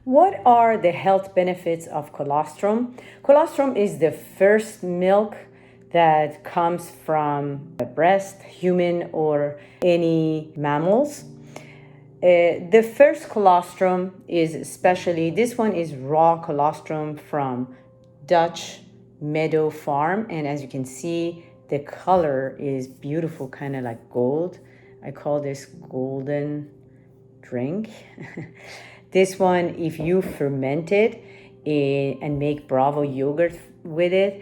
What are the health benefits of colostrum? Colostrum is the first milk that comes from a breast, human or any mammals. The first colostrum is especially, this one is raw colostrum from Dutch meadow farm, and as you can see, the color is beautiful, kind of like gold. I call this golden drink. This one, if you ferment it and make Bravo yogurt with it,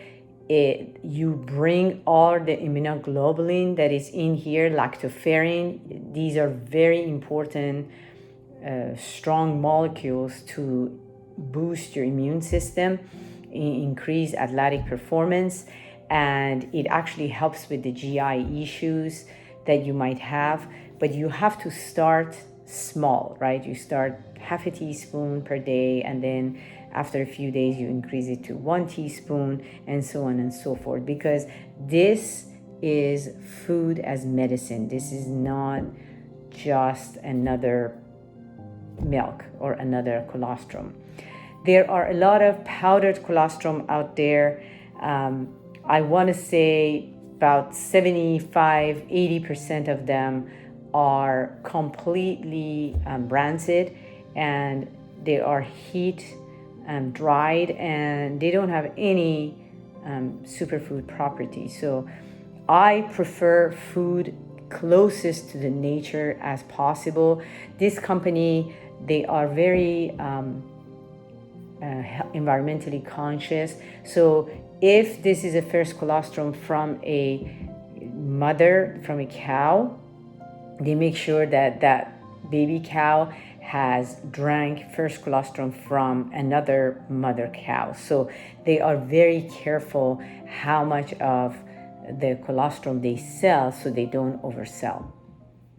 you bring all the immunoglobulin that is in here, lactoferrin. These are very important, strong molecules to boost your immune system, increase athletic performance, and it actually helps with the GI issues that you might have. But you have to start small, right? You start half a teaspoon per day, and then after a few days you increase it to 1 teaspoon, and so on and so forth, because this is food as medicine. This is not just another milk or another colostrum. There are a lot of powdered colostrum out there. I want to say about 75-80% of them are completely rancid, and they are heat dried, and they don't have any superfood properties. So I prefer food closest to the nature as possible. This company, they are very environmentally conscious. So if this is a first colostrum from a mother, from a cow, they make sure that that baby cow has drank first colostrum from another mother cow. So they are very careful how much of the colostrum they sell, so they don't oversell.